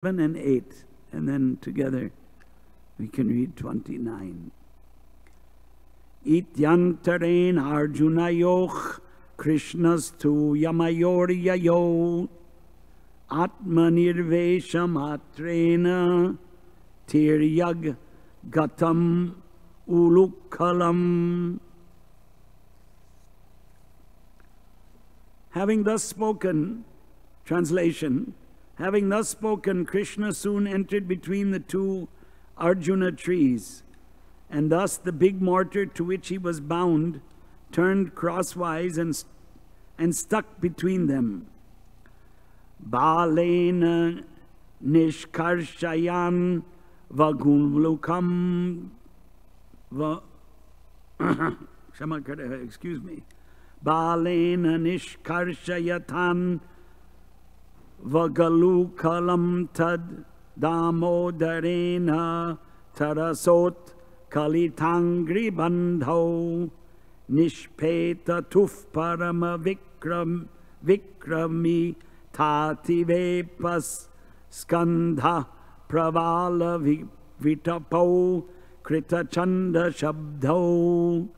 and 8, and then together we can read 29. Ityantaren Arjunayoch Krishnastu Yamayoryayo Atmanirveshamatrena Tiryag Gatam Ulukkalam. Having thus spoken, translation, having thus spoken, Krishna soon entered between the two Arjuna trees, and thus the big mortar to which he was bound turned crosswise and stuck between them. Balena nishkarshayan vagulukam excuse me. Balena nishkarshayatan vagalukalam tad damodarena tarasot kalitangri bandho nishpeta tuf parama vikrami tati vepas skandha pravala vitapo kritachanda shabdho.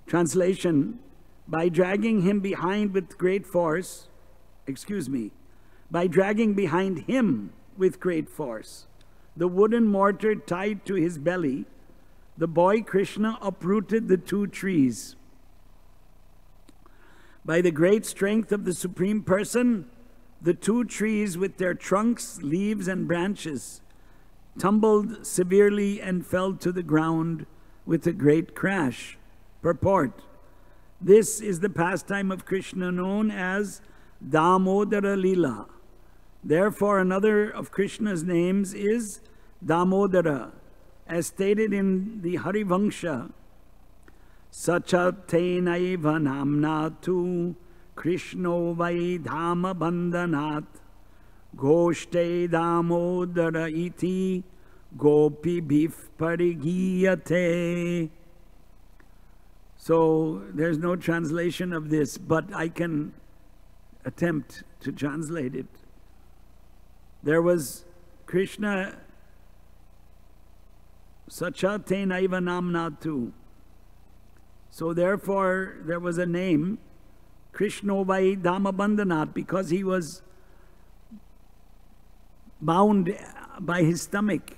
Translation: by dragging him behind with great force, by dragging behind him with great force the wooden mortar tied to his belly, the boy Krishna uprooted the two trees. By the great strength of the Supreme Person, the two trees with their trunks, leaves, and branches tumbled severely and fell to the ground with a great crash. Purport: this is the pastime of Krishna known as Damodara Lila. Therefore, another of Krishna's names is Damodara, as stated in the Harivangsha. Sachatenaiva namna tu Krishno vai dhama bandhanat Ghoshte Damodara iti gopi bhif parigiyate. So there's no translation of this, but I can attempt to translate it. There was Krishna Sachate Naiva Namna tu. So therefore there was a name, Krishna Vai Dhamma Bandhanat, because he was bound by his stomach.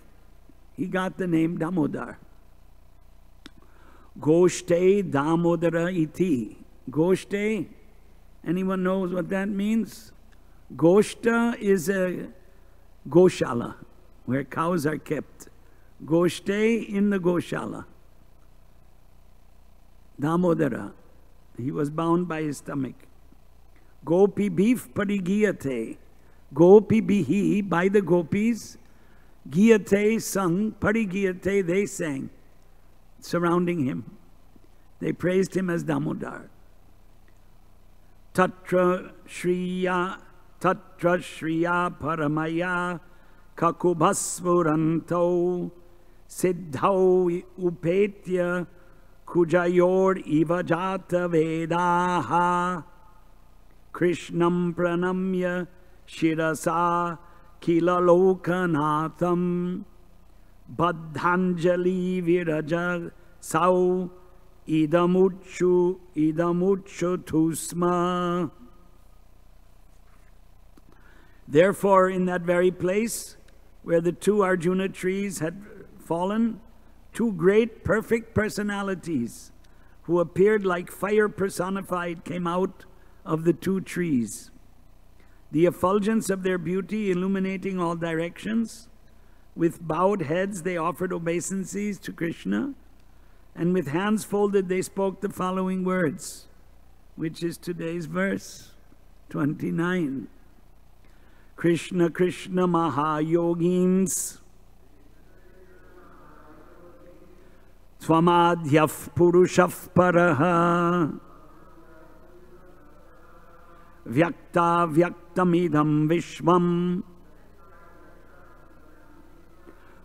He got the name Damodar. Ghoshte Damodara iti. Ghoshte, anyone knows what that means? Goshta is a Goshala, where cows are kept. Goshte in the Goshala. Damodara, he was bound by his stomach. Gopi bhif parigiyate. Gopi bihi, by the gopis. Giyate sung, parigiyate they sang, surrounding him. They praised him as Damodar. Tatra Shriya Paramaya Kakubhasvuranto Siddhau Upetya Kujayor Ivajata Vedaha Krishnam Pranamya Shirasa Kilalokanatham Baddhanjali Viraja Sau Idamuchu Tusma. Therefore, in that very place where the two Arjuna trees had fallen, two great perfect personalities who appeared like fire personified came out of the two trees. The effulgence of their beauty illuminating all directions, with bowed heads they offered obeisances to Krishna, and with hands folded they spoke the following words, which is today's verse, 29. Krishna Krishna Mahayogins Swamadhyaf Purushaf Paraha Vyakta Vyaktamidam Vishvam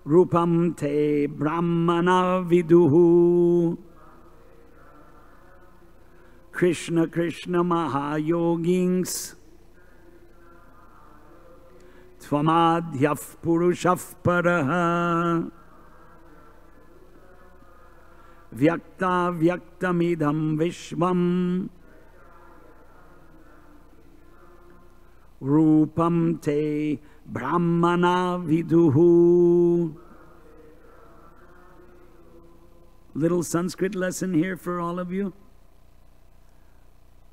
Rupam Te Brahmana Viduhu. Krishna Krishna Mahayogins Tvamadhyaf purushaf paraha vyakta vyaktamidham vishvam rupam te brahmana viduhu. Little Sanskrit lesson here for all of you.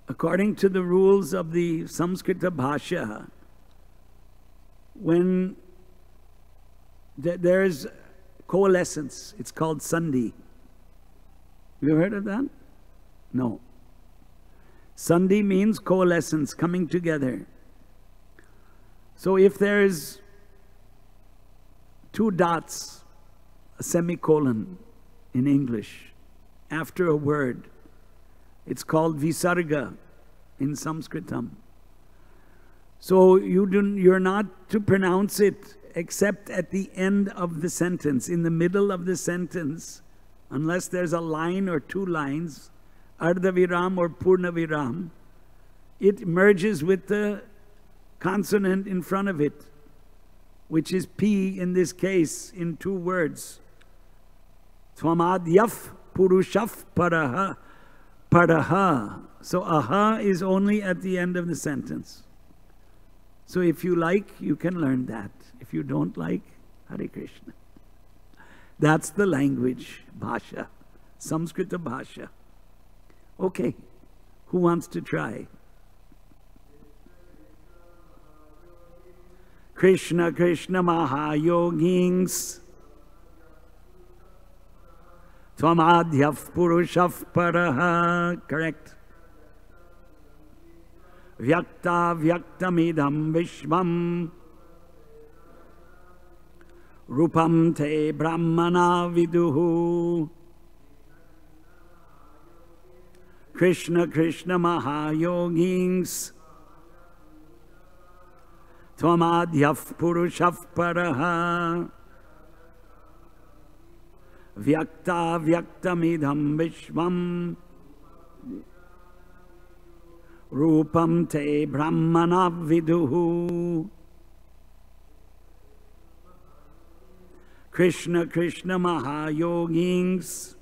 According to the rules of the Samskrita Bhasha, when there's coalescence, it's called sandhi. Have you heard of that? No. Sandhi means coalescence, coming together. So if there's two dots, a semicolon in English, after a word, it's called visarga in Sanskritam. So you're not to pronounce it except at the end of the sentence, in the middle of the sentence, unless there's a line or two lines, ardha viram or purna viram, it merges with the consonant in front of it, which is P in this case, in two words. Tvamadyaf purushaf paraha. Paraha. So aha is only at the end of the sentence. So if you like, you can learn that. If you don't like, Hare Krishna. That's the language, Bhasha, Samskrita Bhasha. Okay, who wants to try? Krishna Krishna Mahayogins Tvamadhyaf Purushaf Paraha. Correct. Vyakta Vyaktamidam Vishvam Rupam Te Brahmana Viduhu. Krishna Krishna Mahayogins Tvamadhyaf Purushaf Paraha Vyakta Vyaktamidham Vishvam Rupam Te Brahmana Viduhu. Krishna Krishna Mahayogins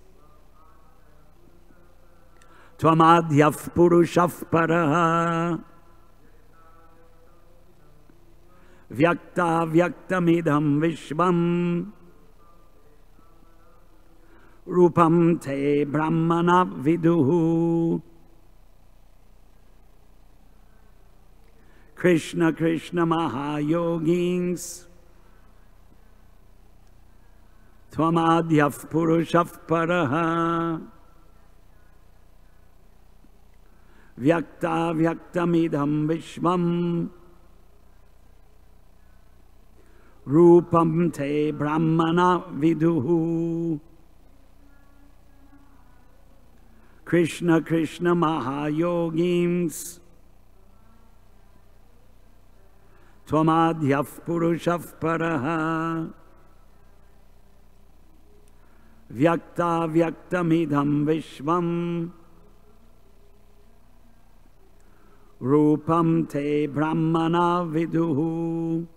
Tvamadhyaf Purushaf Paraha Vyakta Vyaktamidham Vishvam Rupam Te Brahmana Viduhu. Krishna Krishna Mahayogins Tvamadhyaf Purushaf Paraha Vyakta Vyaktamidham Vishvam Rupam Te Brahmana Viduhu. Krishna Krishna Mahayogins Tvamadhyaf Purushaf Paraha Vyakta Vyaktamidham Vishvam Rupam Te Brahmana Viduhu.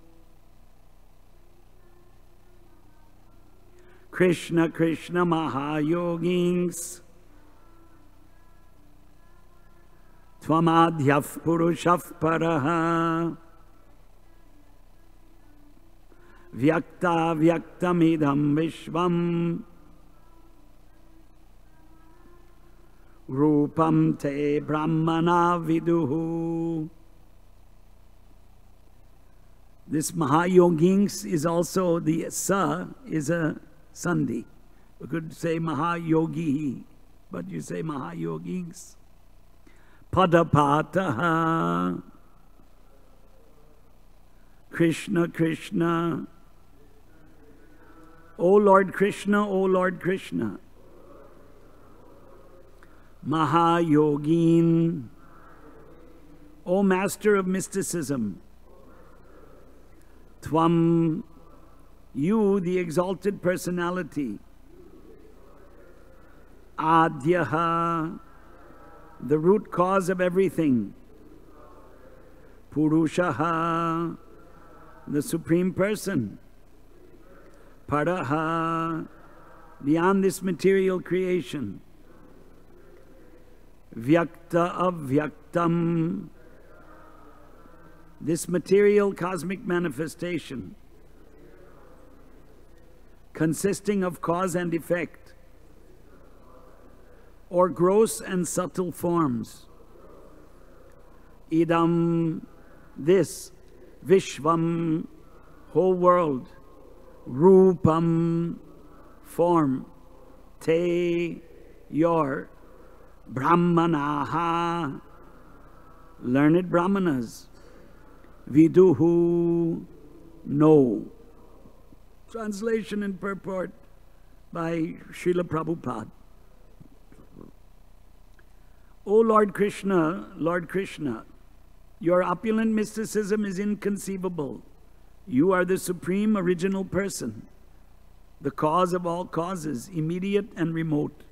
Krishna Krishna Mahayogins Tvamadhyaf Purushaf Paraha Vyakta Vyaktamidham Vishvam Rupam Te Brahmana Viduhu. This Mahayogins is also, the Sa is a Sandhi. We could say Mahayogi, but you say Mahayogins. Padapataha. Krishna Krishna. O Lord Krishna, O Lord Krishna. Mahayogin. O Master of Mysticism. Tvam. You, the exalted personality. Adyaha. The root cause of everything. Purushaha. the Supreme Person. Paraha, beyond this material creation. Vyakta avyaktam, this material cosmic manifestation, consisting of cause and effect, or gross and subtle forms. Idam, this, Vishvam, whole world, Rupam, form, Te, your, Brahmanaha, learned Brahmanas, Viduhu, know. Translation and purport by Srila Prabhupada. O Lord Krishna, your opulent mysticism is inconceivable. You are the Supreme Original Person, the cause of all causes, immediate and remote.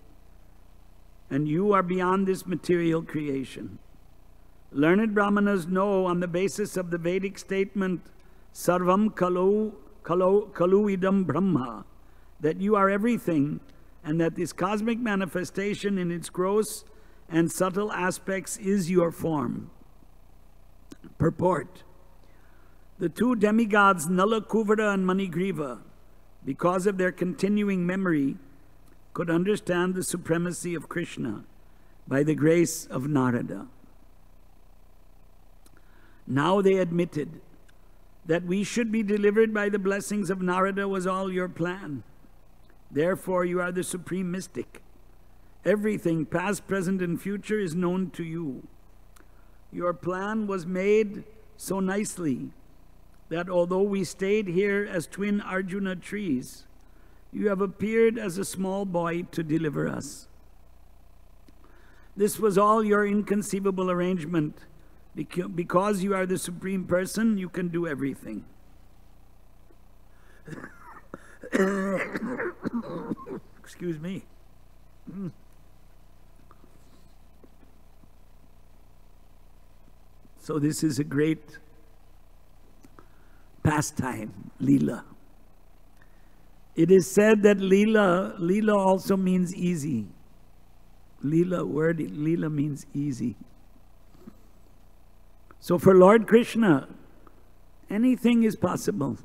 And you are beyond this material creation. Learned Brahmanas know on the basis of the Vedic statement, Sarvam Kalu Idam Brahma, that you are everything, and that this cosmic manifestation in its gross and subtle aspects is your form. Purport. The two demigods Nala Kuvara and Manigriva, because of their continuing memory, could understand the supremacy of Krishna by the grace of Narada. Now they admitted that we should be delivered by the blessings of Narada was all your plan. Therefore, you are the supreme mystic. Everything, past, present, and future, is known to you. Your plan was made so nicely that although we stayed here as twin Arjuna trees, you have appeared as a small boy to deliver us. This was all your inconceivable arrangement. Because you are the Supreme Person, you can do everything. Excuse me. So this is a great pastime, Leela. It is said that Leela also means easy. Leela means easy. So for Lord Krishna, anything is possible.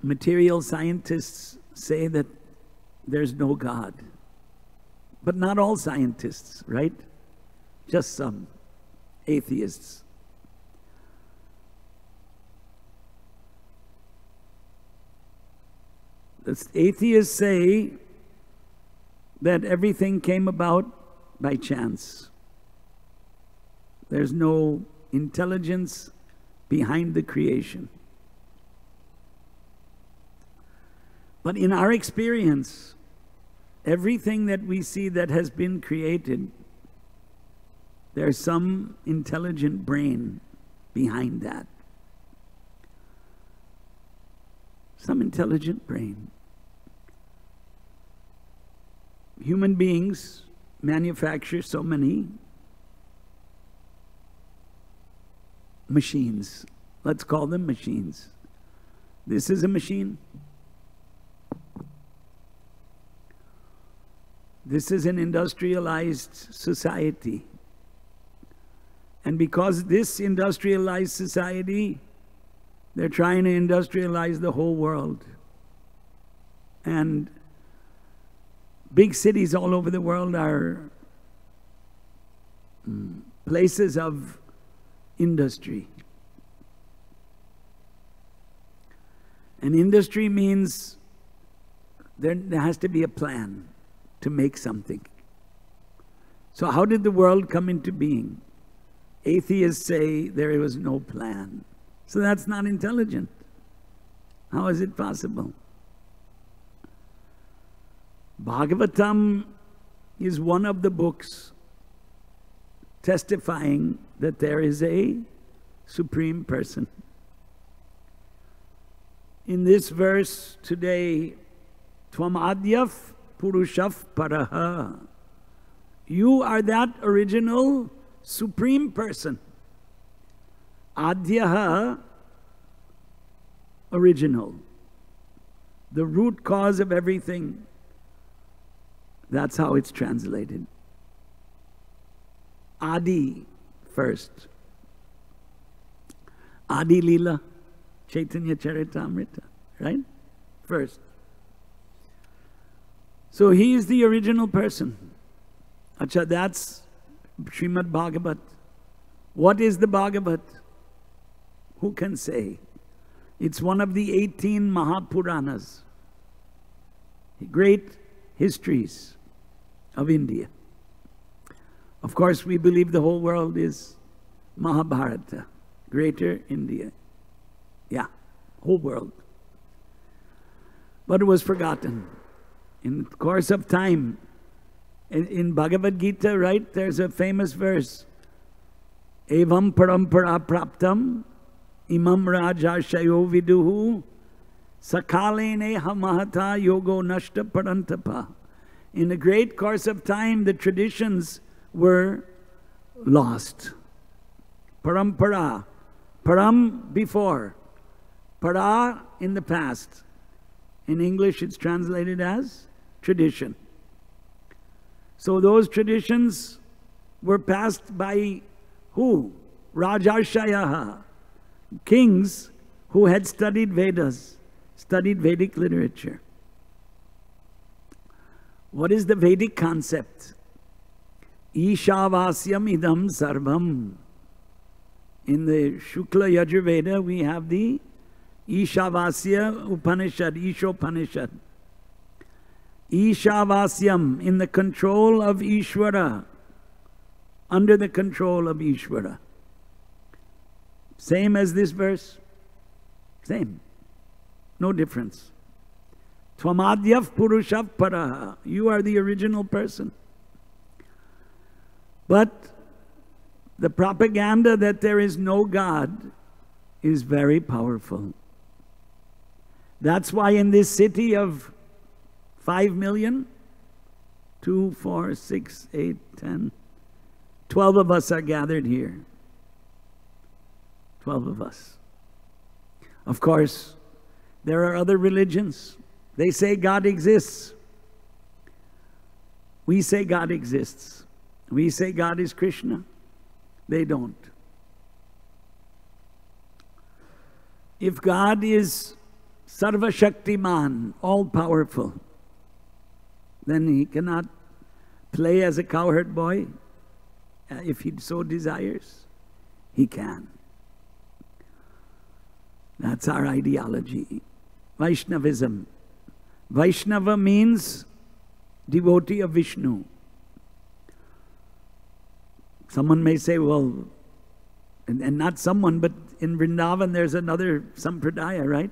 Material scientists say that there's no God. But not all scientists, right? Just some atheists. The atheists say that everything came about by chance. There's no intelligence behind the creation. But in our experience, everything that we see that has been created, there's some intelligent brain behind that. Some intelligent brain. Human beings manufacture so many machines. Let's call them machines. This is a machine. This is an industrialized society. And because this industrialized society, they're trying to industrialize the whole world. And big cities all over the world are places of industry. And industry means there has to be a plan to make something. So how did the world come into being? Atheists say there was no plan. So that's not intelligent. How is it possible? Bhagavatam is one of the books testifying that there is a Supreme Person. In this verse today, Tvam Adyaf Purushaf Paraha. You are that original supreme person. Adyaha, original. The root cause of everything. That's how it's translated. Adi, first. Adi Lila, Chaitanya Charitamrita, right? First. So he is the original person. Acha, that's Srimad Bhagavat. What is the Bhagavat? Who can say? It's one of the 18 Mahapuranas, great histories of India. Of course, we believe the whole world is Mahabharata, greater India. Yeah, whole world. But it was forgotten. In the course of time, in Bhagavad Gita, right, there's a famous verse. Evam parampara praptam imam raja shayo viduhu sakalene hamahata yogo nashta parantapa. In the great course of time, the traditions were lost. Parampara. Param, before. Para, in the past. In English, it's translated as tradition. So those traditions were passed by who? Rajarshayaha. Kings who had studied Vedas, studied Vedic literature. What is the Vedic concept? Ishavasyam idam sarvam. In the Shukla Yajurveda, we have the Ishavasya Upanishad, Ishopanishad. Ishavasyam, in the control of Ishvara, under the control of Ishvara. Same as this verse. Same. No difference. Tvamadyav purushav paraha. You are the original person. But the propaganda that there is no God is very powerful. That's why in this city of 5 million, 2, 4, 6, 8, 10, 12 of us are gathered here. 12 of us. Of course, there are other religions. They say God exists. We say God exists. We say God is Krishna. They don't. If God is Sarva Shaktiman, all-powerful, then he cannot play as a cowherd boy. If he so desires, he can. That's our ideology. Vaishnavism. Vaishnava means devotee of Vishnu. Someone may say, well, and not someone, but in Vrindavan there's another Sampradaya, right?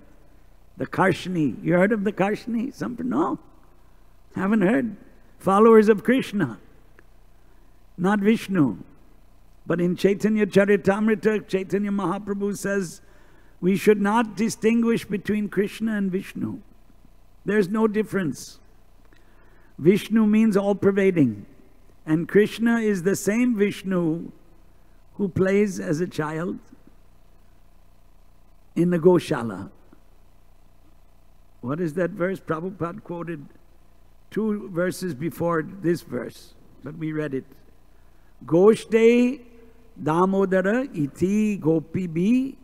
The Karshni. You heard of the Karshni? No, haven't heard. Followers of Krishna, not Vishnu. But in Chaitanya Charitamrita, Chaitanya Mahaprabhu says, we should not distinguish between Krishna and Vishnu. There's no difference. Vishnu means all-pervading. And Krishna is the same Vishnu who plays as a child in the Goshala. What is that verse? Prabhupada quoted 2 verses before this verse, but we read it. Ghosh Damodara iti gopi beef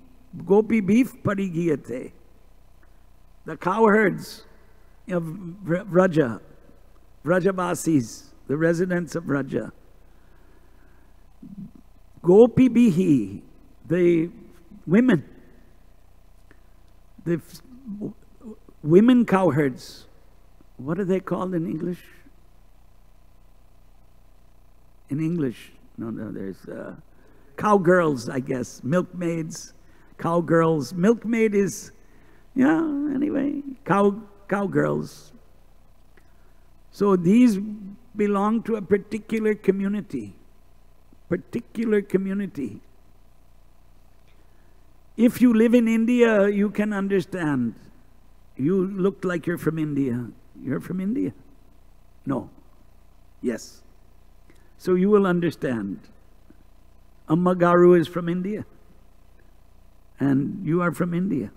parigiyate. The cowherds of Vraja, Vrajavasis, the residents of Vraja. Gopi bihi, the women, the women cowherds. What are they called in English? In English, no, there's cowgirls, I guess. Milkmaids, cowgirls. Milkmaid is, yeah, anyway, cowgirls. So these belong to a particular community. Particular community. If you live in India, you can understand. You look like you're from India. You're from India? No. Yes. So you will understand. Amma Garu is from India. And you are from India.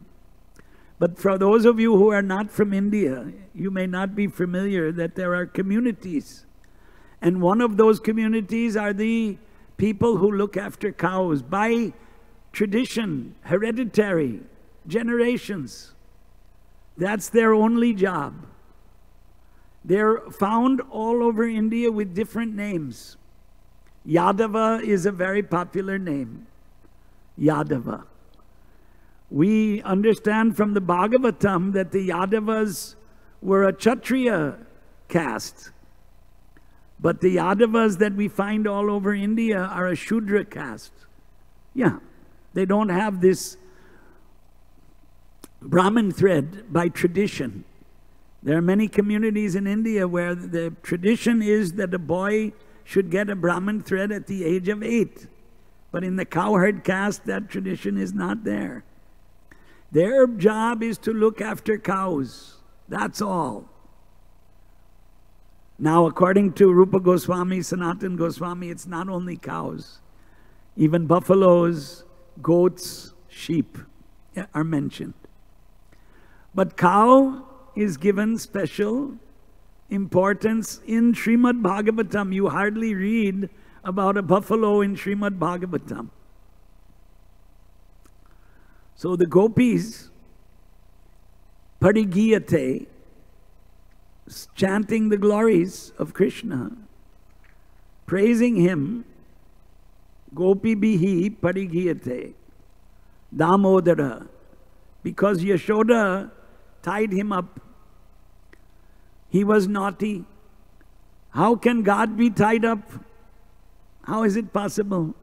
But for those of you who are not from India, you may not be familiar that there are communities. And one of those communities are the people who look after cows by tradition, hereditary, generations. That's their only job. They're found all over India with different names. Yadava is a very popular name. Yadava. We understand from the Bhagavatam that the Yadavas were a Kshatriya caste. But the Yadavas that we find all over India are a Shudra caste. Yeah, they don't have this Brahmin thread by tradition. There are many communities in India where the tradition is that a boy should get a Brahmin thread at the age of 8. But in the cowherd caste, that tradition is not there. Their job is to look after cows. That's all. Now, according to Rupa Goswami, Sanatan Goswami, it's not only cows. Even buffaloes, goats, sheep are mentioned. But cow is given special importance in Srimad Bhagavatam. You hardly read about a buffalo in Srimad Bhagavatam. So the gopis, parigiyate, chanting the glories of Krishna, praising him, gopi bihi parigiyate, damodara, because Yashoda tied him up. He was naughty. How can God be tied up? How is it possible?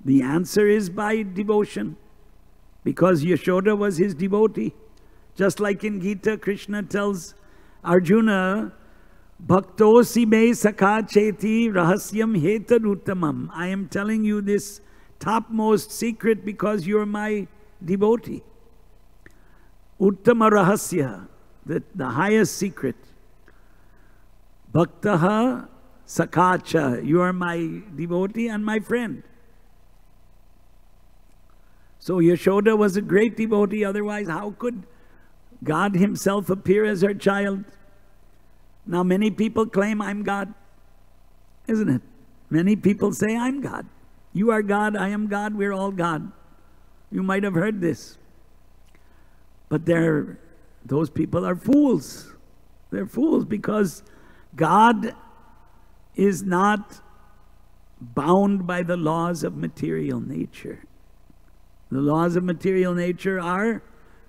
The answer is by devotion. Because Yashoda was his devotee. Just like in Gita, Krishna tells Arjuna, Bhaktosi me sakha cheti rahasyam hetaduttamam. I am telling you this topmost secret because you're my devotee. Uttama rahasya, the highest secret. Bhaktaha sakhacha, you are my devotee and my friend. So Yashoda was a great devotee, otherwise how could God himself appear as her child? Now many people claim I'm God, isn't it? Many people say I'm God. You are God, I am God, we're all God. You might have heard this. But those people are fools. They're fools because God is not bound by the laws of material nature. The laws of material nature are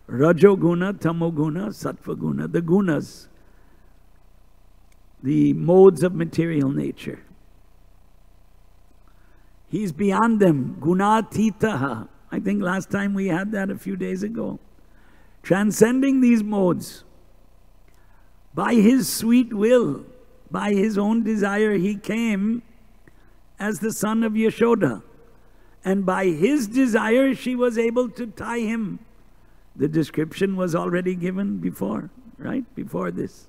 Rajoguna, Tamoguna, Sattvaguna, the gunas, the modes of material nature. He's beyond them. Gunatitaha. I think last time we had that a few days ago. Transcending these modes. By his sweet will, by his own desire, he came as the son of Yashoda. And by his desire, she was able to tie him. The description was already given before, right? Before this.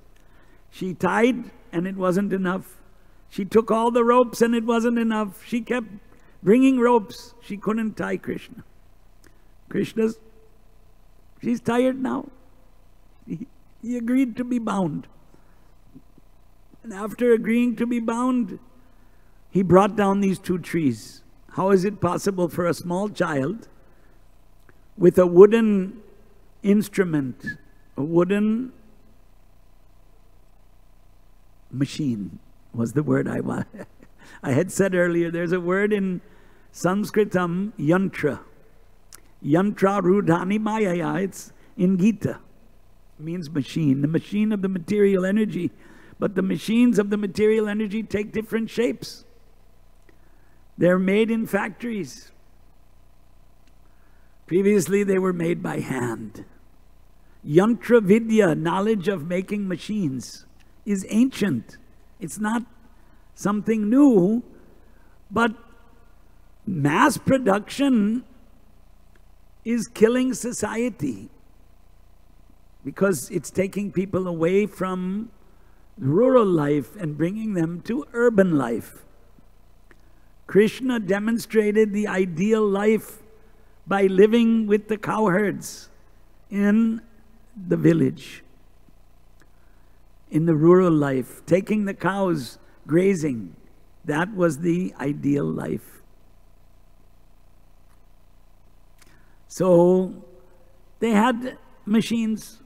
She tied and it wasn't enough. She took all the ropes and it wasn't enough. She kept bringing ropes. She couldn't tie Krishna. She's tired now. He agreed to be bound. And after agreeing to be bound, he brought down these 2 trees. How is it possible for a small child with a wooden instrument, a wooden machine was the word I want. I had said earlier, there's a word in Sanskritam, yantra. Yantra rudhani mayaya, it's in Gita. It means machine, the machine of the material energy. But the machines of the material energy take different shapes. They're made in factories. Previously, they were made by hand. Yantra vidya, knowledge of making machines, is ancient. It's not something new, but mass production is killing society because it's taking people away from rural life and bringing them to urban life. Krishna demonstrated the ideal life by living with the cowherds in the village, in the rural life, taking the cows grazing. That was the ideal life. So they had machines,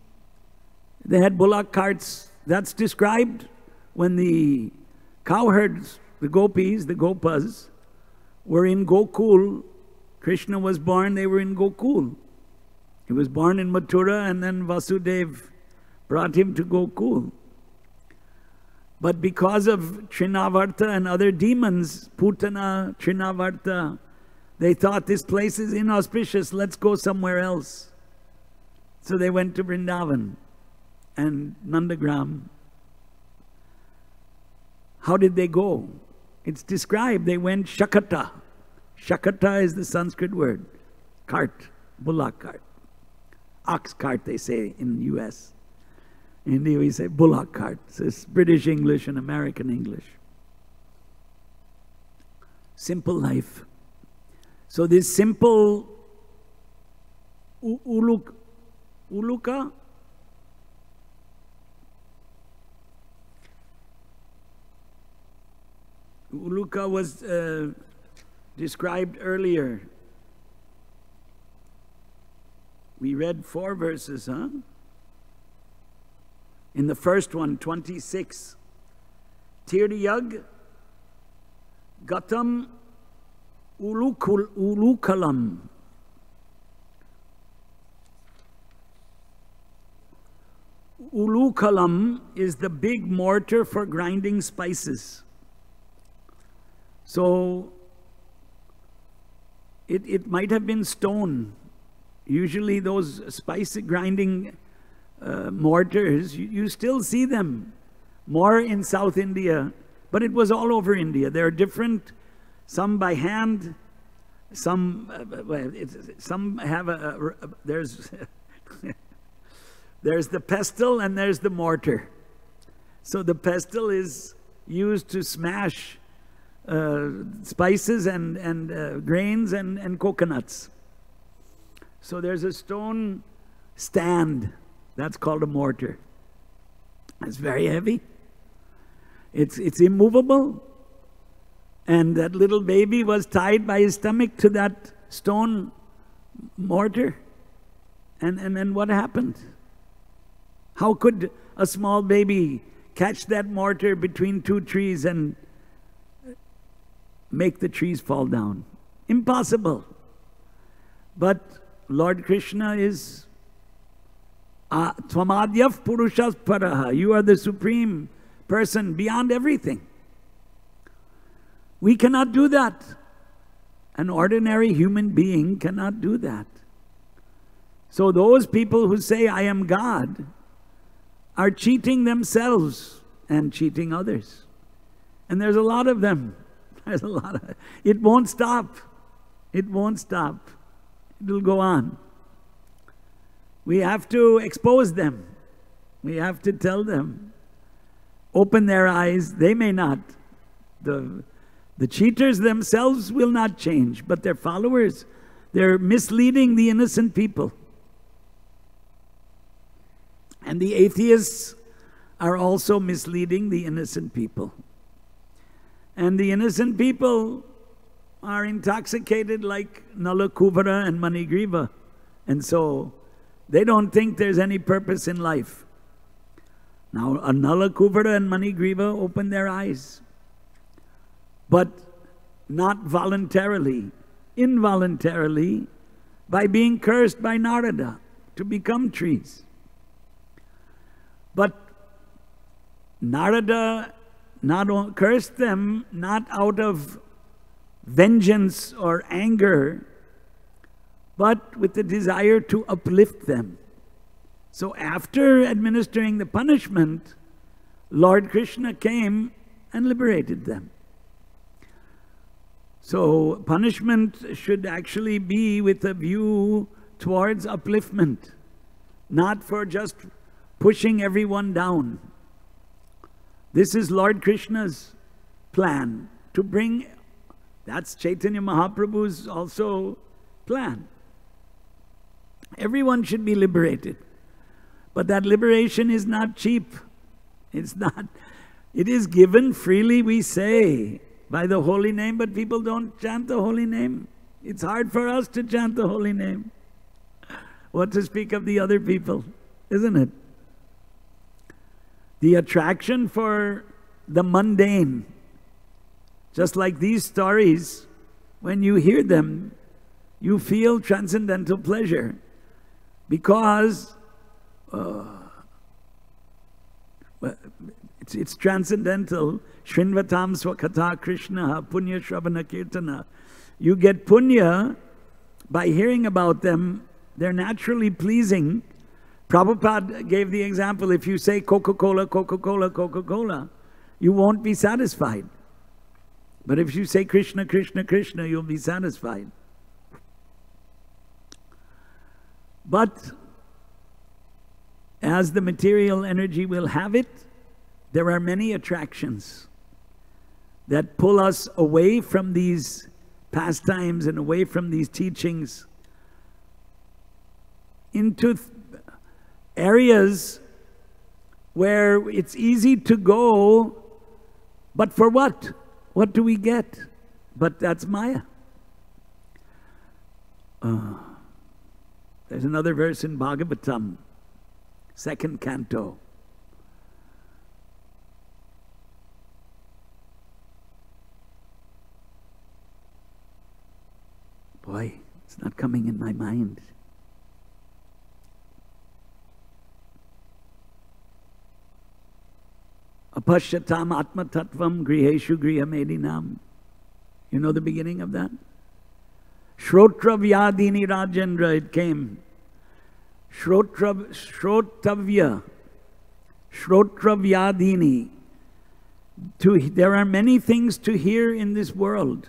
they had bullock carts. That's described when the cowherds, the gopis, the gopas, were in Gokul. Krishna was born, they were in Gokul. He was born in Mathura, and then Vasudeva brought him to Gokul. But because of Trinavarta and other demons, Putana, Trinavarta, they thought this place is inauspicious, let's go somewhere else. So they went to Vrindavan and Nandagram. How did they go? It's described, they went Shakata. Shakata is the Sanskrit word. Cart, bullock cart. Ox cart, they say in the US. In India we say bullock cart. So it's British English and American English. Simple life. So this simple Uluka was described earlier. We read 4 verses, huh? In the first one, 26. Tiryag Gatam Ulukalam. Ulukalam is the big mortar for grinding spices. So it might have been stone. Usually those spice grinding mortars, you still see them more in South India, but it was all over India. There are different, some by hand, some have there's there's the pestle and there's the mortar. So the pestle is used to smash spices and grains and coconuts. So there's a stone stand. That's called a mortar. It's very heavy. It's immovable. And that little baby was tied by his stomach to that stone mortar. And then what happened? How could a small baby catch that mortar between 2 trees and make the trees fall down? Impossible. But Lord Krishna is Tvamadyav Purushas Paraha. You are the supreme person beyond everything. We cannot do that. An ordinary human being cannot do that. So those people who say, I am God, are cheating themselves and cheating others. And there's a lot of them. There's a lot of, it won't stop. It won't stop. It'll go on. We have to expose them. We have to tell them. Open their eyes. They may not. The cheaters themselves will not change, but their followers, they're misleading the innocent people. And the atheists are also misleading the innocent people. And the innocent people are intoxicated like Nalakuvara and Manigriva. And so they don't think there's any purpose in life. Now, Nalakuvara and Manigriva opened their eyes. But not voluntarily, involuntarily, by being cursed by Narada to become trees. But Narada not cursed them not out of vengeance or anger, but with the desire to uplift them. So after administering the punishment, Lord Krishna came and liberated them. So punishment should actually be with a view towards upliftment, not for just pushing everyone down. This is Lord Krishna's plan, to bring That's Chaitanya Mahaprabhu's also plan. Everyone should be liberated. But that liberation is not cheap. It's not. It is given freely, we say, by the holy name, but people don't chant the holy name. It's hard for us to chant the holy name. What to speak of the other people, isn't it? The attraction for the mundane, just like these stories, when you hear them, you feel transcendental pleasure because it's transcendental. Shrinvatam Swakatha Krishna Punya Shravana Kirtana. You get punya by hearing about them. They're naturally pleasing. Prabhupada gave the example, if you say Coca-Cola, Coca-Cola, Coca-Cola, you won't be satisfied. But if you say Krishna, Krishna, Krishna, you'll be satisfied. But as the material energy will have it, there are many attractions that pull us away from these pastimes and away from these teachings into areas where it's easy to go, but for what? What do we get? But that's Maya. There's another verse in Bhagavatam, 2nd canto. Boy, it's not coming in my mind. Apashyatam atma tattvam griheshu grihamedinam. You know the beginning of that? Shrotravyadini Rajendra, it came. Shrotravyadini. There are many things to hear in this world.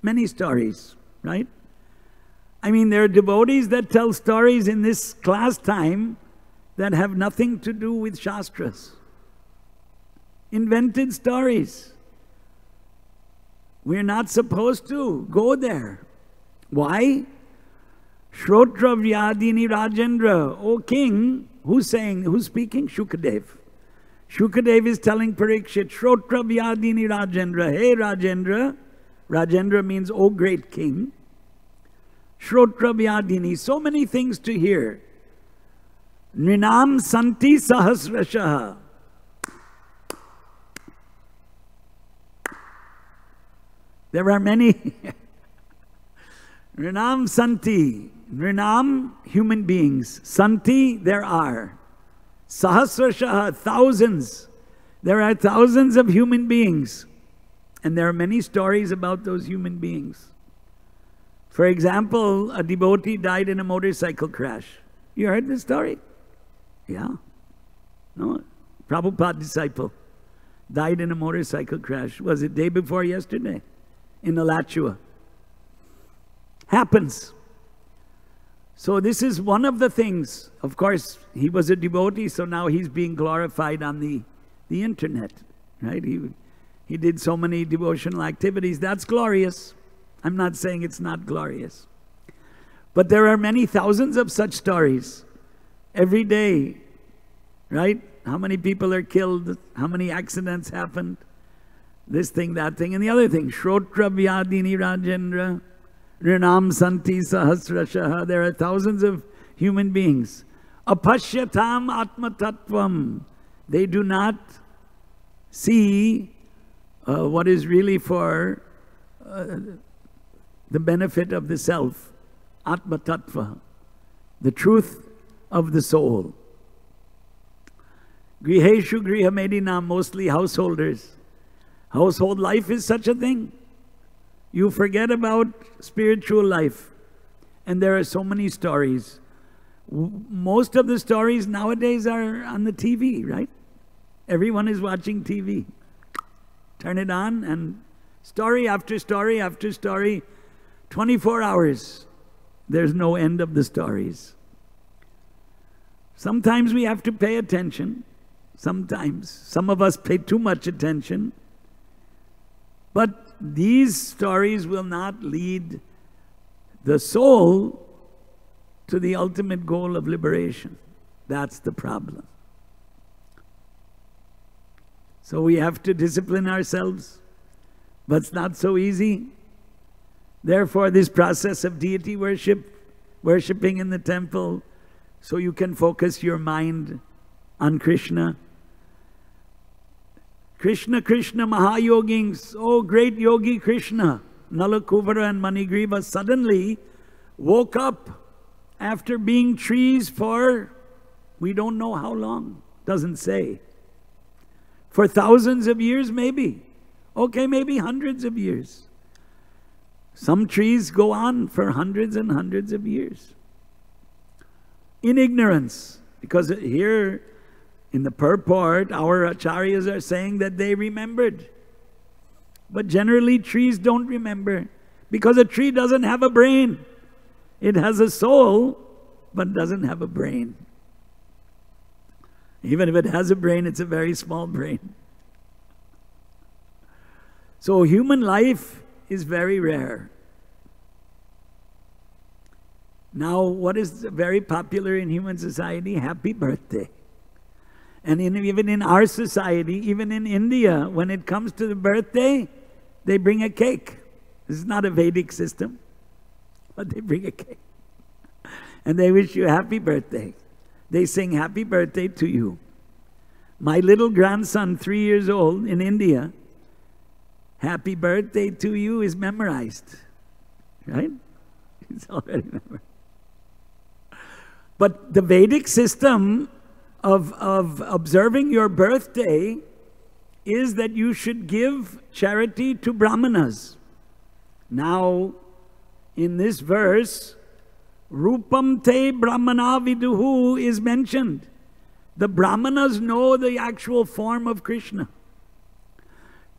Many stories, right? I mean, there are devotees that tell stories in this class time that have nothing to do with Shastras. Invented stories. We're not supposed to go there. Why? Shrotravyadini Rajendra. O king, who's saying, who's speaking? Shukadev. Shukadev is telling Parikshit, Shrotravyadini Rajendra. Hey Rajendra. Rajendra means, O great king. Shrotravyadini. So many things to hear. Nrinam santi sahasrashaha. There are many. Nrinam santi. Nrinam, human beings. Santi, there are. Sahasrashaha, thousands. There are thousands of human beings. And there are many stories about those human beings. For example, a devotee died in a motorcycle crash. You heard the story? Yeah. No? Prabhupada disciple died in a motorcycle crash. Was it day before yesterday? In Alachua. Happens. So this is one of the things. Of course, he was a devotee, so now he's being glorified on the internet. Right? He did so many devotional activities. That's glorious. I'm not saying it's not glorious. But there are many thousands of such stories every day. Right? How many people are killed? How many accidents happened? This thing, that thing, and the other thing. Shrotravyadini Rajendra. Nrinam santi sahasrashaha. There are thousands of human beings. Apashyatam atma tattvam. They do not see what is really for the benefit of the self. Atma tattva. The truth of the soul. Griheshu grihamedinam. Mostly householders. Household life is such a thing. You forget about spiritual life. And there are so many stories. Most of the stories nowadays are on the TV, right? Everyone is watching TV. Turn it on and story after story after story. 24 hours. There's no end of the stories. Sometimes we have to pay attention. Sometimes. Some of us pay too much attention. But these stories will not lead the soul to the ultimate goal of liberation. That's the problem. So we have to discipline ourselves, but it's not so easy. Therefore, this process of deity worship, worshipping in the temple, so you can focus your mind on Krishna. Krishna, Krishna, Mahayogins, oh great yogi Krishna, Nalakuvara and Manigriva suddenly woke up after being trees for we don't know how long, doesn't say. For thousands of years maybe. Okay, maybe hundreds of years. Some trees go on for hundreds and hundreds of years. In ignorance. Because here in the purport, our acharyas are saying that they remembered. But generally trees don't remember. Because a tree doesn't have a brain. It has a soul, but doesn't have a brain. Even if it has a brain, it's a very small brain. So human life is very rare. Now, what is very popular in human society? Happy birthday. And even in our society, even in India, when it comes to the birthday, they bring a cake. This is not a Vedic system, but they bring a cake. And they wish you a happy birthday. They sing happy birthday to you. My little grandson, 3 years old, in India, happy birthday to you is memorized. Right? It's already memorized. But the Vedic system of observing your birthday is that you should give charity to Brahmanas. Now, in this verse, Rupam te Brahmana viduhu is mentioned. The Brahmanas know the actual form of Krishna.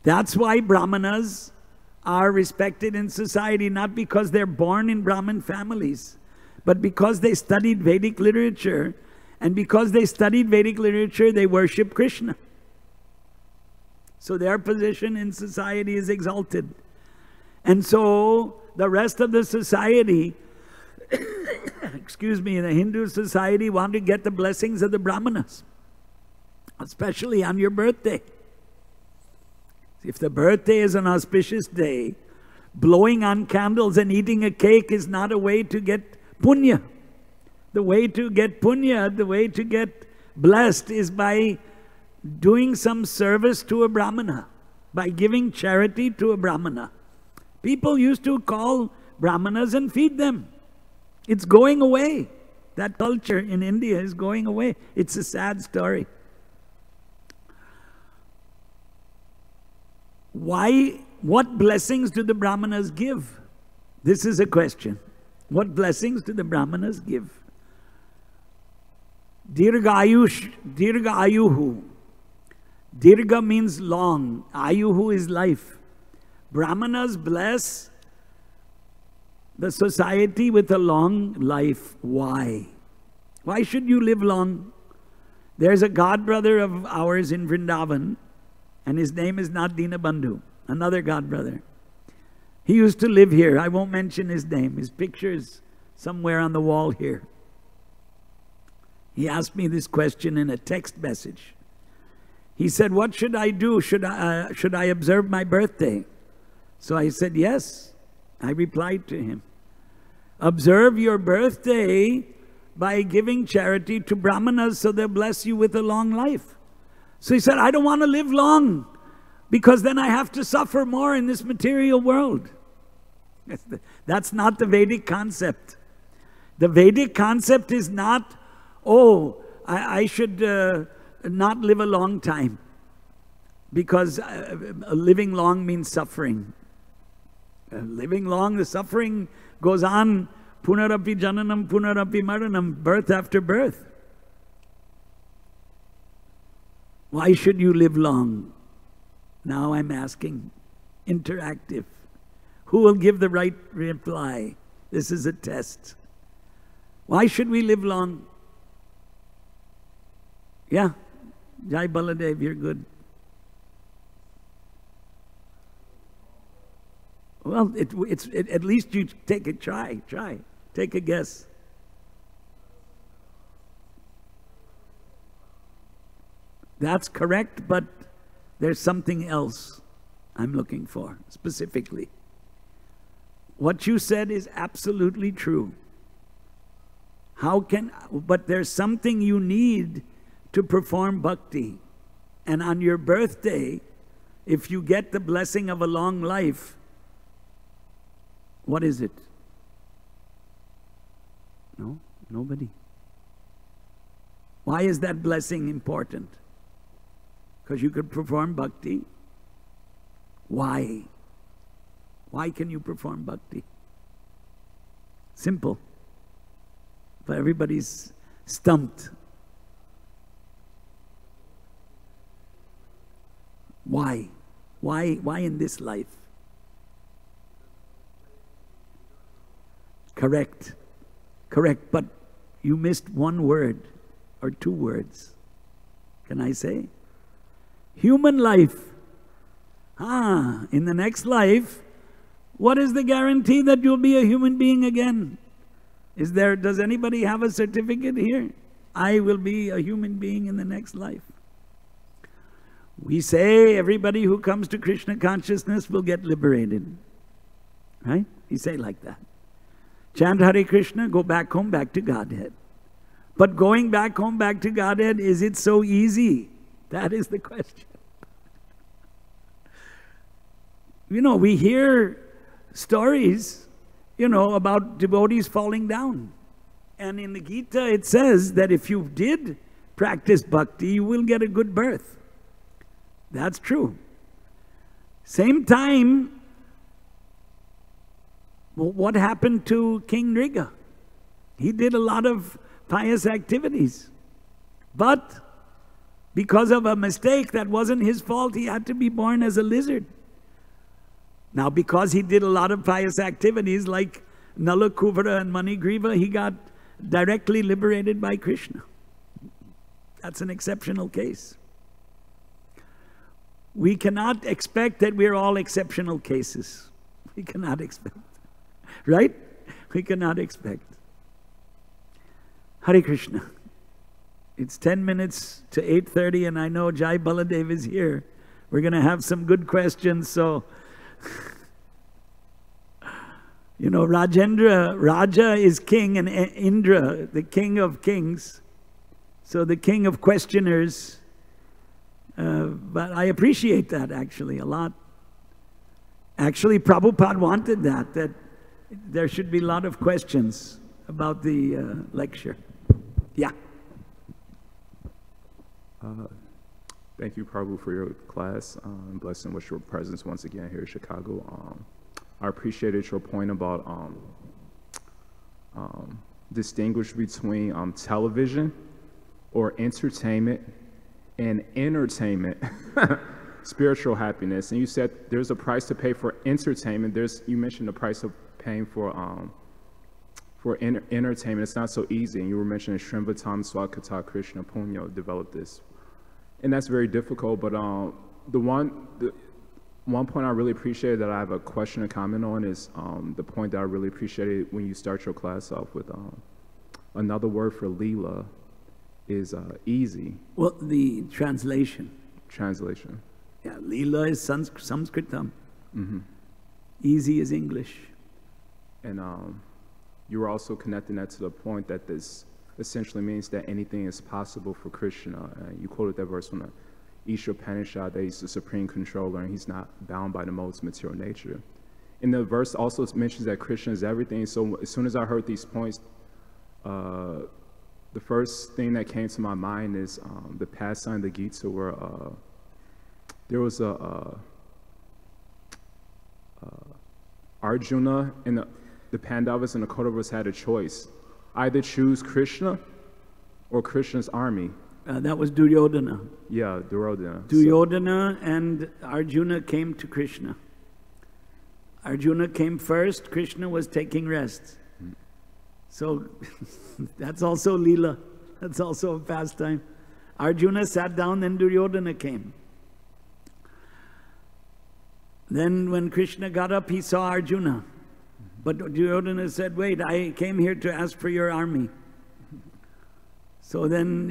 That's why Brahmanas are respected in society, not because they're born in Brahmin families, but because they studied Vedic literature. And because they studied Vedic literature, they worship Krishna. So their position in society is exalted. And so the rest of the society, excuse me, in the Hindu society want to get the blessings of the Brahmanas, especially on your birthday. If the birthday is an auspicious day, blowing on candles and eating a cake is not a way to get punya. The way to get punya, the way to get blessed is by doing some service to a Brahmana, by giving charity to a Brahmana. People used to call Brahmanas and feed them. It's going away. That culture in India is going away. It's a sad story. Why? What blessings do the Brahmanas give? This is a question. What blessings do the Brahmanas give? Dirga ayuhu. Dirga means long. Ayuhu is life. Brahmanas bless the society with a long life. Why? Why should you live long? There's a god brother of ours in Vrindavan, and his name is not Dinabandhu, another god brother. He used to live here. I won't mention his name. His picture is somewhere on the wall here. He asked me this question in a text message. He said, what should I do? Should I observe my birthday? So I said, yes. I replied to him, observe your birthday by giving charity to Brahmanas so they'll bless you with a long life. So he said, I don't want to live long because then I have to suffer more in this material world. That's not the Vedic concept. The Vedic concept is not, oh, I should not live a long time because living long means suffering. Living long, the suffering goes on, punarapi jananam, punarapi maranam, birth after birth. Why should you live long? Now I'm asking, interactive. Who will give the right reply? This is a test. Why should we live long? Yeah, Jai Baladev, you're good. Well, at least you take a try. Take a guess. That's correct, but there's something else I'm looking for specifically. What you said is absolutely true. But there's something you need to perform bhakti. And on your birthday, if you get the blessing of a long life, what is it? No, nobody. Why is that blessing important? Because you could perform bhakti. Why? Why can you perform bhakti? Simple. But everybody's stumped. Why? Why in this life? Correct. But you missed one word or two words. Can I say? Human life. In the next life, what is the guarantee that you'll be a human being again? Does anybody have a certificate here? I will be a human being in the next life. We say everybody who comes to Krishna consciousness will get liberated. Right? We say like that. Chant Hare Krishna, go back home, back to Godhead. But going back home, back to Godhead, is it so easy? That is the question. We hear stories, about devotees falling down. And in the Gita it says that if you did practice bhakti, you will get a good birth. That's true. Same time, what happened to King Nriga? He did a lot of pious activities. But because of a mistake that wasn't his fault, he had to be born as a lizard. Now, because he did a lot of pious activities like Nala Kuvara and Manigriva, he got directly liberated by Krishna. That's an exceptional case. We cannot expect that we're all exceptional cases. We cannot expect. Right? We cannot expect. Hare Krishna. It's 10 minutes to 8:30 and I know Jai Baladev is here. We're going to have some good questions, so Raja is king and Indra, the king of kings. So the king of questioners. But I appreciate that actually a lot. Actually, Prabhupada wanted that there should be a lot of questions about the lecture. Yeah. Thank you, Prabhu, for your class. Blessing with your presence once again here in Chicago. I appreciated your point about distinguish between television or entertainment and entertainment, spiritual happiness. And you said there's a price to pay for entertainment. You mentioned the price of paying for entertainment. It's not so easy. And you were mentioning Shrimvatam Swakata Krishna Punyo developed this. And that's very difficult, but the one point I really appreciated that I have a question and comment on is the point that I really appreciated when you start your class off with another word for Leela is easy. Well, the translation. Translation. Yeah, Leela is Sanskritam. Mm-hmm. Easy is English. And you were also connecting that to the point that this essentially means that anything is possible for Krishna. You quoted that verse from the Isha Upanishad, that he's the supreme controller and he's not bound by the modes of material nature. And the verse also mentions that Krishna is everything. So as soon as I heard these points, the first thing that came to my mind is the pastime of the Gita where there was Arjuna and the Pandavas and the Kauravas had a choice. Either choose Krishna or Krishna's army. That was Duryodhana. Yeah, Duryodhana. Duryodhana and Arjuna came to Krishna. Arjuna came first, Krishna was taking rest. So that's also Leela. That's also a pastime. Arjuna sat down, then Duryodhana came. Then when Krishna got up, he saw Arjuna. But Duryodhana said, wait, I came here to ask for your army. So then,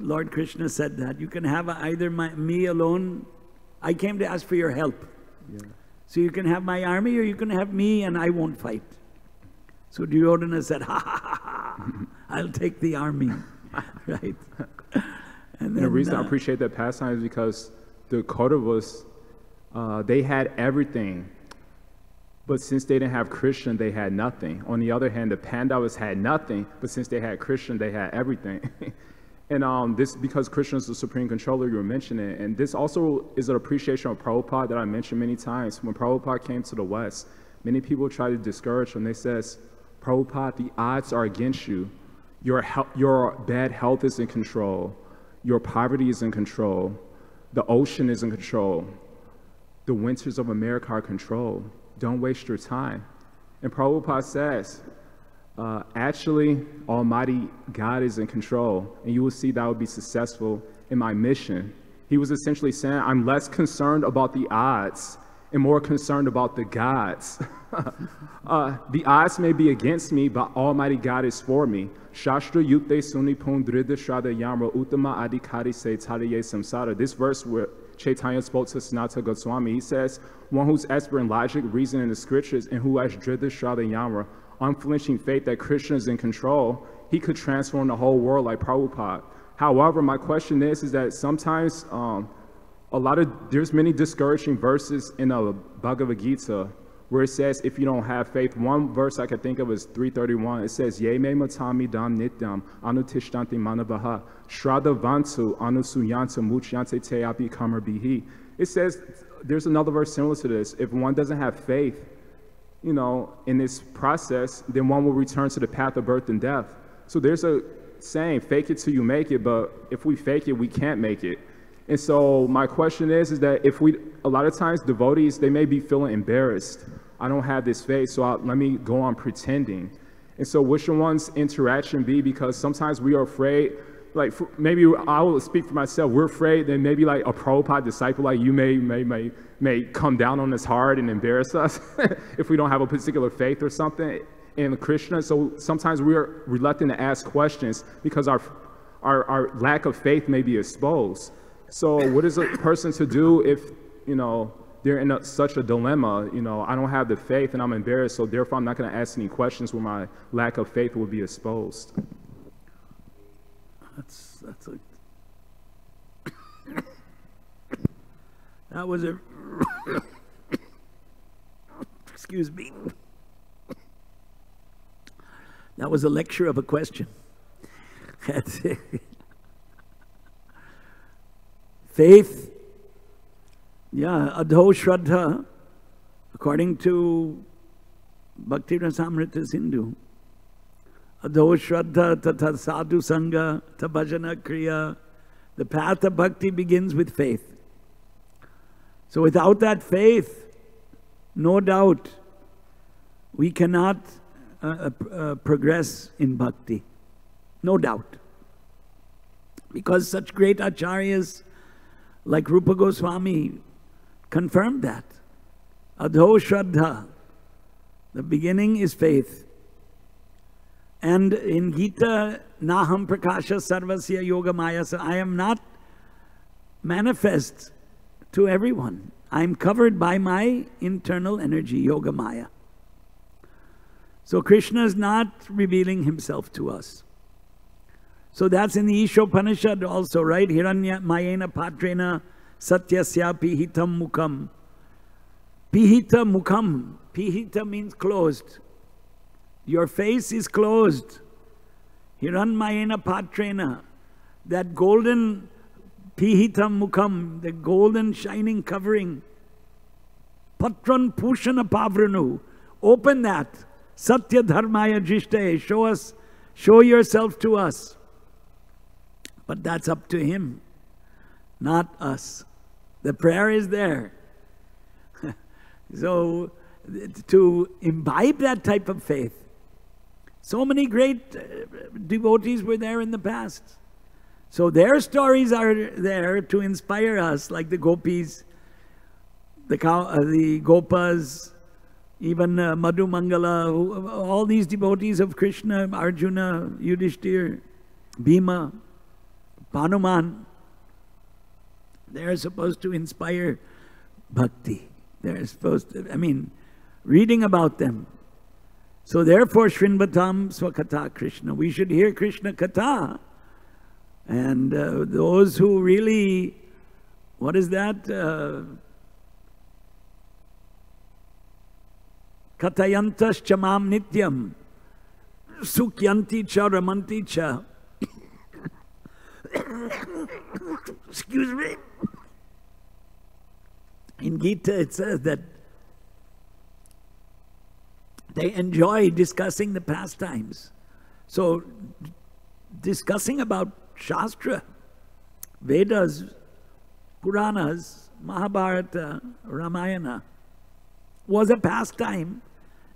Lord Krishna said that. You can have either me alone. I came to ask for your help. Yeah. So you can have my army or you can have me and I won't fight. So Duryodhana said, ha ha ha ha, I'll take the army. Right? And the reason I appreciate that pastime is because the Kauravas, they had everything. But since they didn't have Krishna, they had nothing. On the other hand, the Pandavas had nothing, but since they had Krishna, they had everything. And this because Krishna is the supreme controller, you were mentioning it. And this also is an appreciation of Prabhupada that I mentioned many times. When Prabhupada came to the West, many people tried to discourage him. They says, Prabhupada, the odds are against you. Your bad health is in control. Your poverty is in control. The ocean is in control. The winters of America are controlled. Don't waste your time. And Prabhupada says, actually, Almighty God is in control, and you will see that I will be successful in my mission. He was essentially saying, I'm less concerned about the odds and more concerned about the gods. The odds may be against me, but Almighty God is for me. Shastra yukte suni pundrida shraddha yamra uttama adhikari se taraye samsara. This verse where Chaitanya spoke to Sanatana Goswami, he says, one who's expert in logic, reason, and the scriptures, and who has drida shraddha yamra, unflinching faith that Krishna is in control, he could transform the whole world like Prabhupada. However, my question is that sometimes there's many discouraging verses in the Bhagavad Gita where it says, if you don't have faith, one verse I can think of is 331. It says, Ye me matami dam nityam anutishtanti manavaha shraddha vantu anusuyanta muchyante te api kamar bihi. It says, there's another verse similar to this. If one doesn't have faith, in this process, then one will return to the path of birth and death. So there's a saying, fake it till you make it, but if we fake it, we can't make it. And so my question is that a lot of times devotees, they may be feeling embarrassed. I don't have this faith, so let me go on pretending. And so which one's interaction be? Because sometimes we are afraid, maybe I will speak for myself, we're afraid that maybe like a Prabhupada disciple like you may come down on us hard and embarrass us if we don't have a particular faith or something in Krishna. So sometimes we are reluctant to ask questions because our lack of faith may be exposed. So what is a person to do if, they're in such a dilemma, I don't have the faith and I'm embarrassed, so therefore I'm not going to ask any questions where my lack of faith will be exposed. That was a excuse me. That was a lecture of a question. Faith, adho shraddha, according to Bhakti Rasamrita Sindhu. Adho shraddha tata sadhu sangha tabhajana kriya. The path of bhakti begins with faith. So without that faith, no doubt, we cannot progress in bhakti. No doubt. Because such great acharyas like Rupa Goswami confirmed that. Adho shraddha. The beginning is faith. And in Gita, Naham Prakasha Sarvasya Yoga Maya. So I am not manifest to everyone. I'm covered by my internal energy, Yoga Maya. So Krishna is not revealing himself to us. So that's in the Ishopanishad also, right? Hiranya Mayena Patrena Satyasya Pihitam Mukham. Pihita Mukham. Pihita means closed. Your face is closed. Hiranmayena Patrena. That golden Pihitam Mukham, the golden shining covering. Patran Pushana Pavranu. Open that. Satya Dharmaya Jishte. Show yourself to us. But that's up to him, not us. The prayer is there. So to imbibe that type of faith, so many great devotees were there in the past. So their stories are there to inspire us, like the gopis. the Gopas, even Madhu Mangala, all these devotees of Krishna, Arjuna, Yudhishthir, Bhima, Hanuman, they're supposed to inspire bhakti. They're supposed to, reading about them. So therefore, Shrinvatam Swakata Krishna. We should hear Krishna Katha. And those who really, what is that? Katayantas chamam nityam. Sukyanti cha ramanti cha. Excuse me. In Gita it says that they enjoy discussing the pastimes. So discussing about Shastra, Vedas, Puranas, Mahabharata, Ramayana was a pastime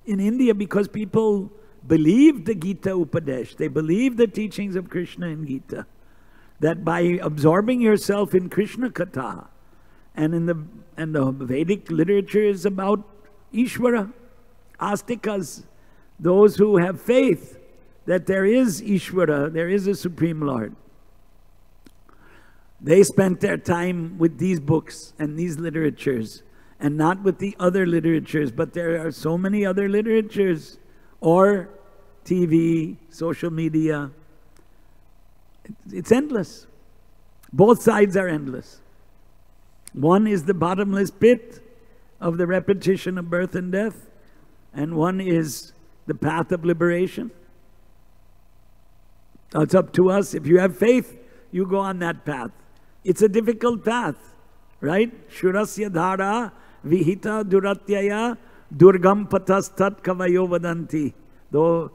in India because people believed the Gita Upadesh. They believed the teachings of Krishna in Gita. That by absorbing yourself in Krishna Katha, and the Vedic literature is about Ishvara, Astikas, those who have faith that there is Ishvara, there is a Supreme Lord. They spent their time with these books and these literatures and not with the other literatures, but there are so many other literatures, or TV, social media. It's endless. Both sides are endless. One is the bottomless pit of the repetition of birth and death, and one is the path of liberation. It's up to us. If you have faith, you go on that path. It's a difficult path, right? Shurasya dhara vihita duratyaya durgam patastat kavayo vadanti. Though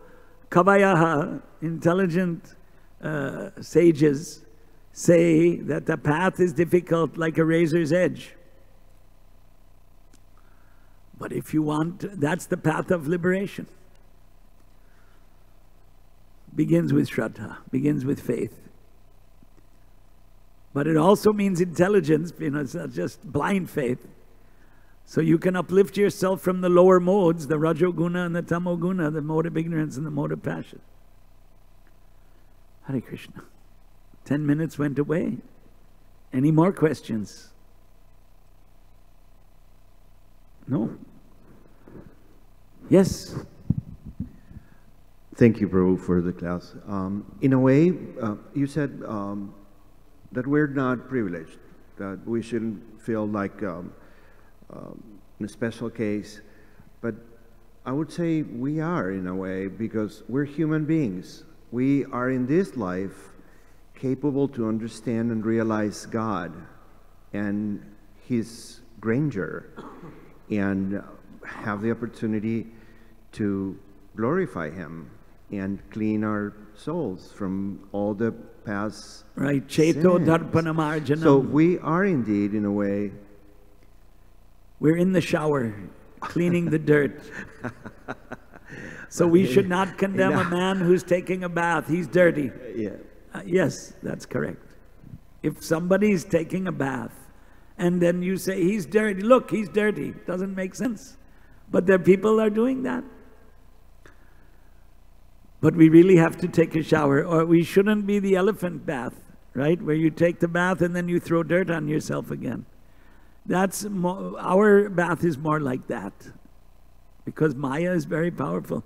kavayaha, intelligent sages, say that the path is difficult like a razor's edge. But if you want, that's the path of liberation. Begins with Shraddha, begins with faith. But it also means intelligence, it's not just blind faith. So you can uplift yourself from the lower modes, the Rajoguna and the Tamoguna, the mode of ignorance and the mode of passion. Hare Krishna. 10 minutes went away. Any more questions? No? Yes? Thank you, Prabhu, for the class. In a way, you said that we're not privileged, that we shouldn't feel like in a special case. But I would say we are, in a way, because we're human beings. We are in this life capable to understand and realize God and His grandeur and have the opportunity to glorify Him and clean our souls from all the past right, Cheto sins. Darpanam Arjanam. So we are indeed, in a way, we're in the shower cleaning the dirt. So we should not condemn a man who's taking a bath. He's dirty. Yeah. Yes, that's correct. If somebody's taking a bath and then you say, he's dirty, look, he's dirty, doesn't make sense. But there people are doing that. But we really have to take a shower, or we shouldn't be the elephant bath, right? Where you take the bath and then you throw dirt on yourself again. That's more, our bath is more like that. Because Maya is very powerful.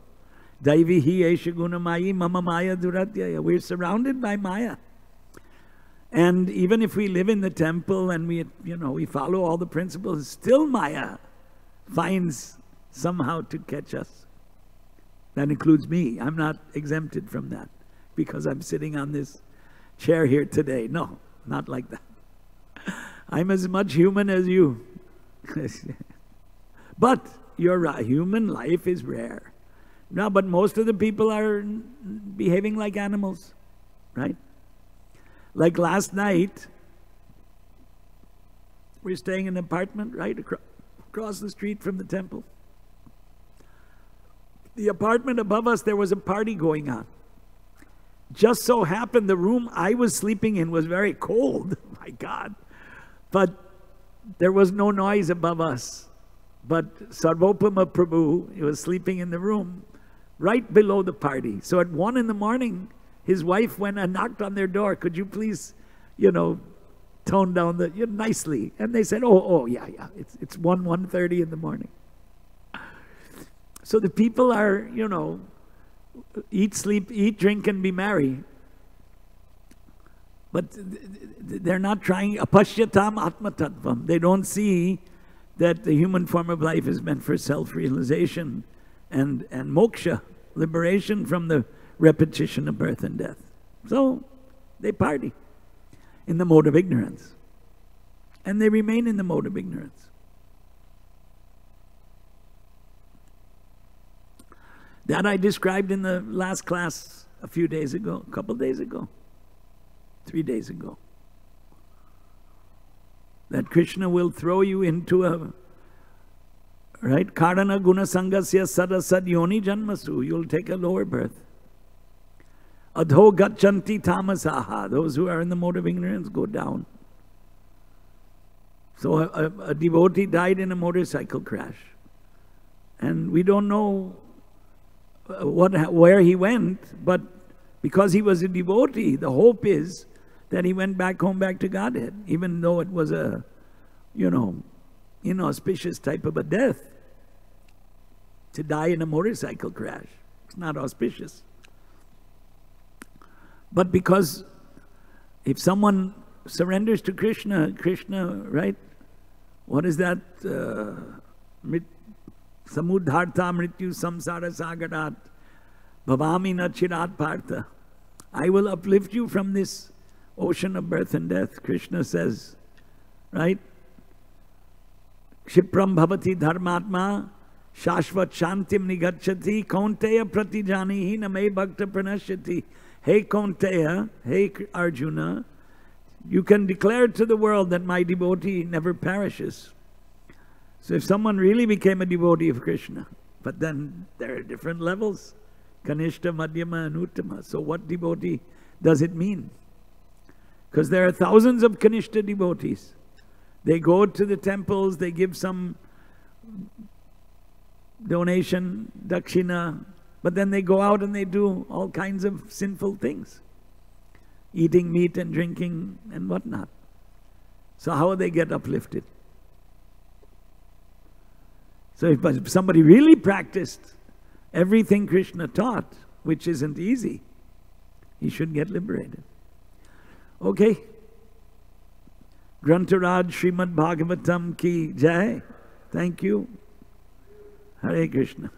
Daivihi Eshaguna Mayi Mama Maya Duratyaya. We're surrounded by Maya. And even if we live in the temple and we follow all the principles, still Maya finds somehow to catch us. That includes me. I'm not exempted from that because I'm sitting on this chair here today. No, not like that. I'm as much human as you. But you're right. Human life is rare. No, but most of the people are behaving like animals, right? Like last night, we're staying in an apartment right across the street from the temple. The apartment above us, there was a party going on. Just so happened the room I was sleeping in was very cold. My God. But there was no noise above us. But Sarvopama Prabhu, he was sleeping in the room right below the party. So at 1 in the morning, his wife went and knocked on their door. Could you please, tone down nicely? And they said, yeah. It's 1:30 in the morning. So the people are, eat, sleep, eat, drink, and be merry. But they're not trying, apashyatam atmatattvam. They don't see that the human form of life is meant for self-realization and moksha, liberation from the repetition of birth and death. So they party in the mode of ignorance. And they remain in the mode of ignorance. That I described in the last class a few days ago, a couple days ago, 3 days ago. That Krishna will throw you into a, right? Karana guna sangasya sadasad yoni janmasu. You'll take a lower birth. Adho gachanti tamasaha. Those who are in the mode of ignorance go down. So a devotee died in a motorcycle crash. And we don't know where he went, but because he was a devotee, the hope is that he went back home, back to Godhead, even though it was a, inauspicious type of a death. To die in a motorcycle crash, it's not auspicious. But because if someone surrenders to Krishna, right? What is that? Samudharta mrityu samsara sagarat bhavami na chirat partha. I will uplift you from this ocean of birth and death, Krishna says, right? Kshipram bhavati dharmatma shashvat shantim nigacchati kaunteya pratijanihi name bhakta pranashyati. Hey Kaunteya, hey Arjuna, you can declare to the world that my devotee never perishes. So if someone really became a devotee of Krishna, but then there are different levels, Kanishta, Madhyama, and Uttama. So what devotee does it mean? Because there are thousands of Kanishta devotees. They go to the temples, they give some donation, dakshina, but then they go out and they do all kinds of sinful things. Eating meat and drinking and whatnot. So how will they get uplifted? So if somebody really practiced everything Krishna taught, which isn't easy, he should get liberated. Okay. Grantaraj Srimad Bhagavatam ki jai. Thank you. Hare Krishna.